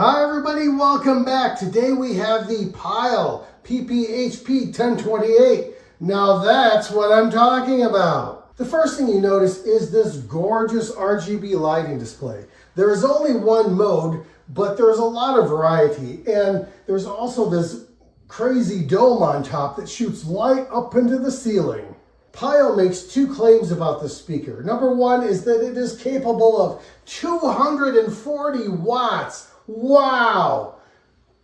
Hi everybody, welcome back. Today we have the Pyle PPHP 1028. Now that's what I'm talking about. The first thing you notice is this gorgeous RGB lighting display. There is only one mode, but there's a lot of variety. And there's also this crazy dome on top that shoots light up into the ceiling. Pyle makes two claims about this speaker. Number one is that it is capable of 240 watts. Wow!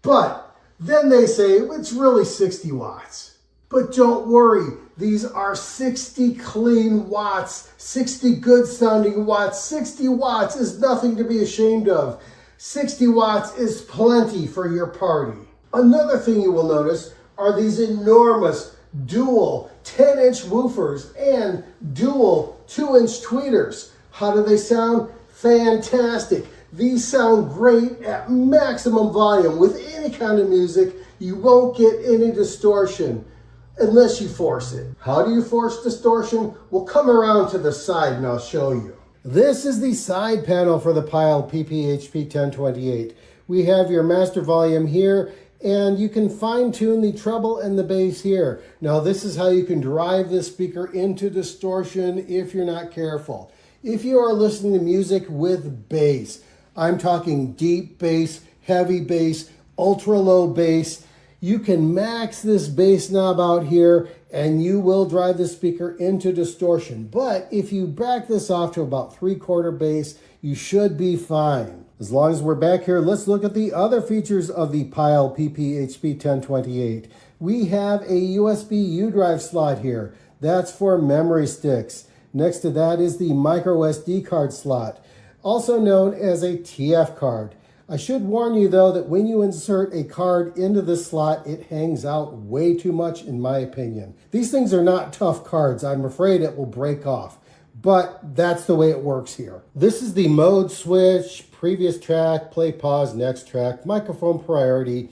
But then they say it's really 60 watts. But don't worry, these are 60 clean watts, 60 good sounding watts. 60 watts is nothing to be ashamed of. 60 watts is plenty for your party. Another thing you will notice are these enormous dual 10-inch woofers and dual 2-inch tweeters. How do they sound? Fantastic. These sound great at maximum volume. With any kind of music, you won't get any distortion unless you force it. How do you force distortion? We'll come around to the side and I'll show you. This is the side panel for the Pyle PPHP 1028. We have your master volume here, and you can fine-tune the treble and the bass here. Now this is how you can drive this speaker into distortion if you're not careful. If you are listening to music with bass, I'm talking deep bass, heavy bass, ultra low bass, you can max this bass knob out here and you will drive the speaker into distortion. But if you back this off to about 3/4 bass, you should be fine. As long as we're back here, let's look at the other features of the Pyle PPHP 1028. We have a USB U-drive slot here. That's for memory sticks. Next to that is the micro SD card slot, also known as a TF card. I should warn you though that when you insert a card into this slot, it hangs out way too much in my opinion. These things are not tough cards. I'm afraid it will break off, but that's the way it works here. This is the mode switch, previous track, play, pause, next track, microphone priority.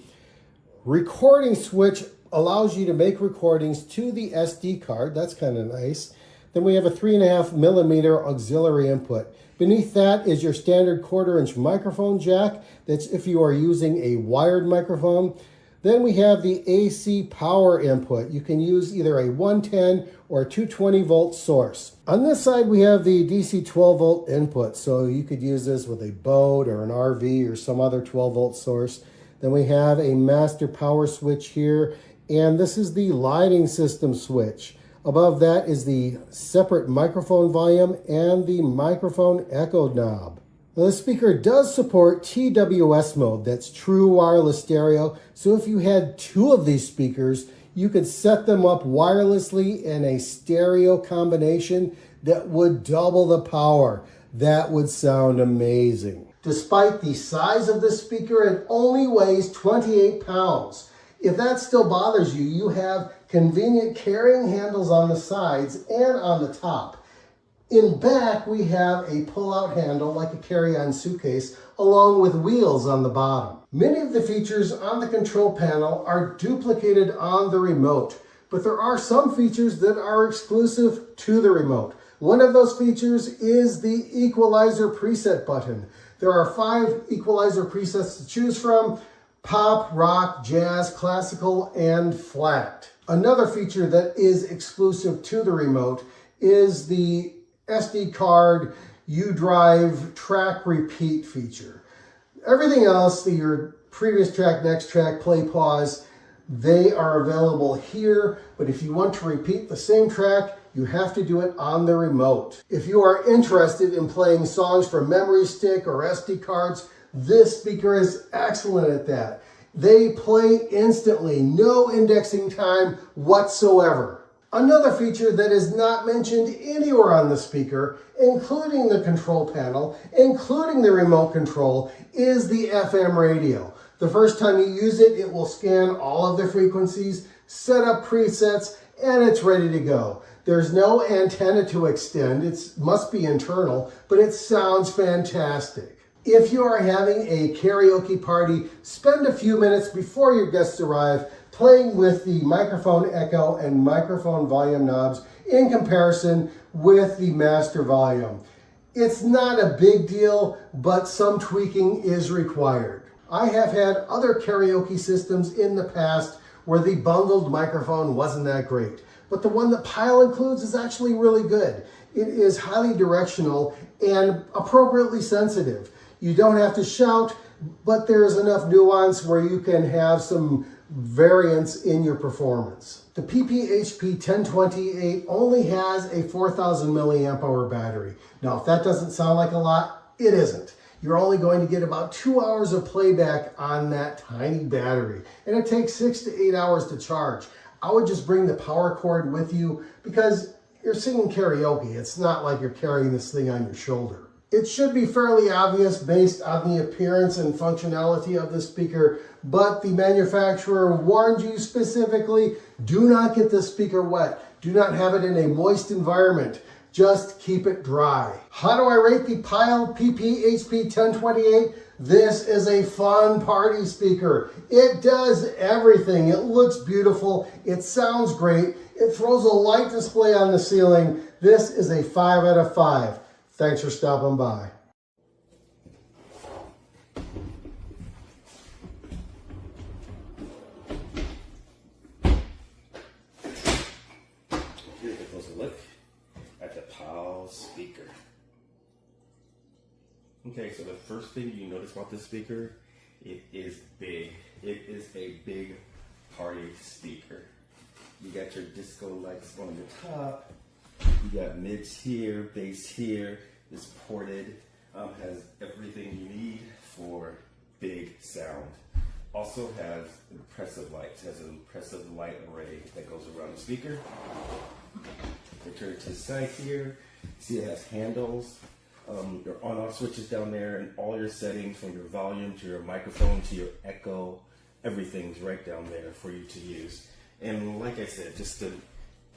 Recording switch allows you to make recordings to the SD card. That's kind of nice. Then we have a 3.5mm auxiliary input. Beneath that is your standard 1/4-inch microphone jack. That's if you are using a wired microphone. Then we have the AC power input. You can use either a 110 or 220 volt source. On this side, we have the DC 12 volt input. So you could use this with a boat or an RV or some other 12 volt source. Then we have a master power switch here. And this is the lighting system switch. Above that is the separate microphone volume and the microphone echo knob. Now, the speaker does support TWS mode, that's true wireless stereo. So if you had two of these speakers, you could set them up wirelessly in a stereo combination that would double the power. That would sound amazing. Despite the size of this speaker, it only weighs 28 pounds. If that still bothers you, you have convenient carrying handles on the sides and on the top. In back, we have a pull-out handle like a carry-on suitcase, along with wheels on the bottom. Many of the features on the control panel are duplicated on the remote, but there are some features that are exclusive to the remote. One of those features is the equalizer preset button. There are 5 equalizer presets to choose from: pop, rock, jazz, classical, and flat. Another feature that is exclusive to the remote is the SD card U-drive track repeat feature. Everything else, your previous track, next track, play, pause, they are available here. But if you want to repeat the same track, you have to do it on the remote. If you are interested in playing songs from memory stick or SD cards, this speaker is excellent at that. They play instantly, no indexing time whatsoever. Another feature that is not mentioned anywhere on the speaker, including the control panel, including the remote control, is the FM radio. The first time you use it, it will scan all of the frequencies, set up presets, and it's ready to go. There's no antenna to extend. It must be internal, but it sounds fantastic. If you are having a karaoke party, spend a few minutes before your guests arrive playing with the microphone echo and microphone volume knobs in comparison with the master volume. It's not a big deal, but some tweaking is required. I have had other karaoke systems in the past where the bundled microphone wasn't that great. But the one that Pyle includes is actually really good. It is highly directional and appropriately sensitive. You don't have to shout, but there's enough nuance where you can have some variance in your performance. The PPHP 1028 only has a 4,000 milliamp hour battery. Now, if that doesn't sound like a lot, it isn't. You're only going to get about 2 hours of playback on that tiny battery, and it takes 6 to 8 hours to charge. I would just bring the power cord with you because you're singing karaoke. It's not like you're carrying this thing on your shoulder. It should be fairly obvious based on the appearance and functionality of the speaker, but the manufacturer warned you specifically, do not get the speaker wet. Do not have it in a moist environment. Just keep it dry. How do I rate the Pyle PPHP 1028? This is a fun party speaker. It does everything. It looks beautiful. It sounds great. It throws a light display on the ceiling. This is a 5 out of 5. Thanks for stopping by. Here's a closer look at the Pyle speaker. Okay, so the first thing you notice about this speaker, it is big. It is a big party speaker. You got your disco lights on the top. You got mids here, bass here. It's ported. Has everything you need for big sound. Also has impressive lights. Has an impressive light array that goes around the speaker. Turn it to the side here. See, it has handles. Your on-off switches down there, and all your settings from your volume to your microphone to your echo, everything's right down there for you to use. And like I said, just an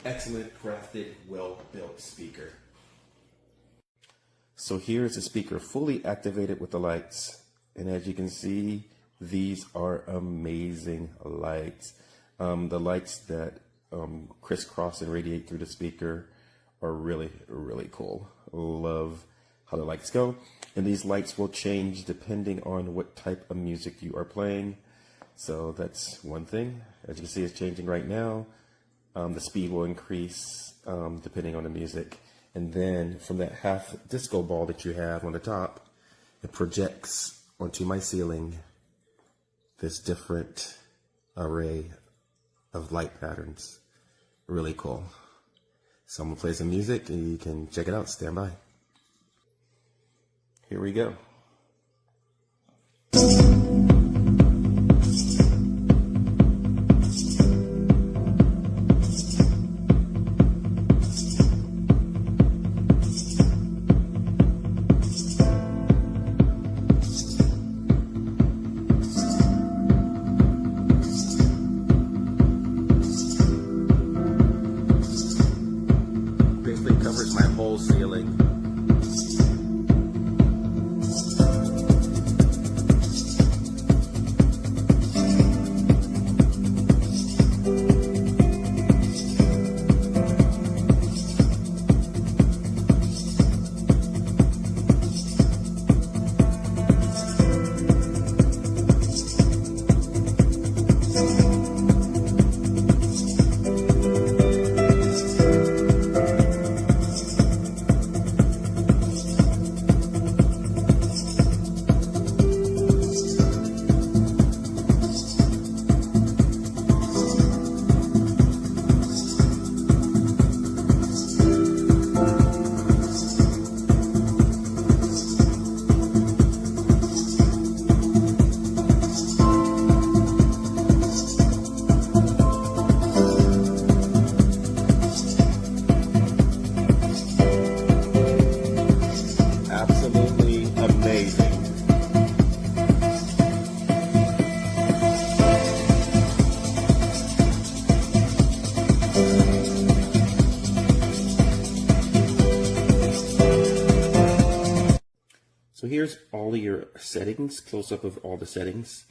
excellent crafted, well-built speaker. So here's the speaker fully activated with the lights. And as you can see, these are amazing lights. The lights that crisscross and radiate through the speaker are really, really cool. Love how the lights go. And these lights will change depending on what type of music you are playing. So that's one thing. As you can see, it's changing right now. The speed will increase depending on the music. And then from that half disco ball that you have on the top, it projects onto my ceiling this different array of light patterns. Really cool. So I'm gonna play some music and you can check it out. Stand by. Here we go. Basically covers my whole ceiling. Absolutely amazing. So here's all of your settings, close up of all the settings.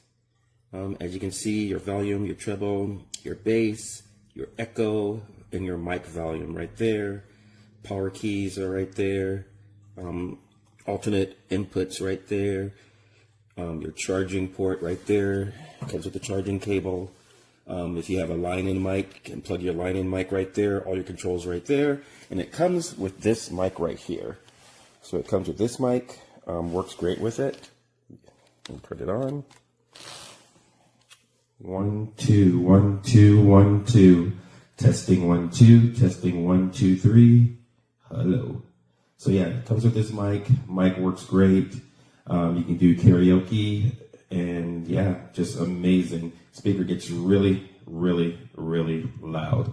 As you can see, your volume, your treble, your bass, your echo, and your mic volume right there. Power keys are right there. Alternate inputs right there. Your charging port right there comes with the charging cable. If you have a line-in mic, you can plug your line-in mic right there. All your controls right there. And it comes with this mic right here. So it comes with this mic. Works great with it. And put it on. 1 2 1 2 1 2. Testing 1 2. Testing 1 2 3. Hello. So yeah, it comes with this mic. Mic works great. You can do karaoke, and yeah, just amazing. Speaker gets really, really, really loud.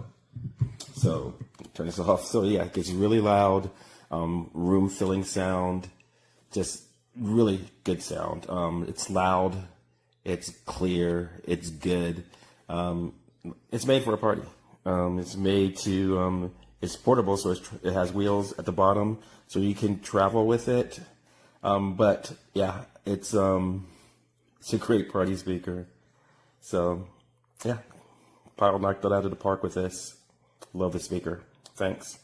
So turn this off. So yeah, it gets really loud, room filling sound, just really good sound. It's loud, it's clear, it's good. It's made for a party. It's made to, it's portable, so it has wheels at the bottom, so you can travel with it. But yeah, it's a great party speaker. So yeah, Pyle knocked it out of the park with this. Love the speaker. Thanks.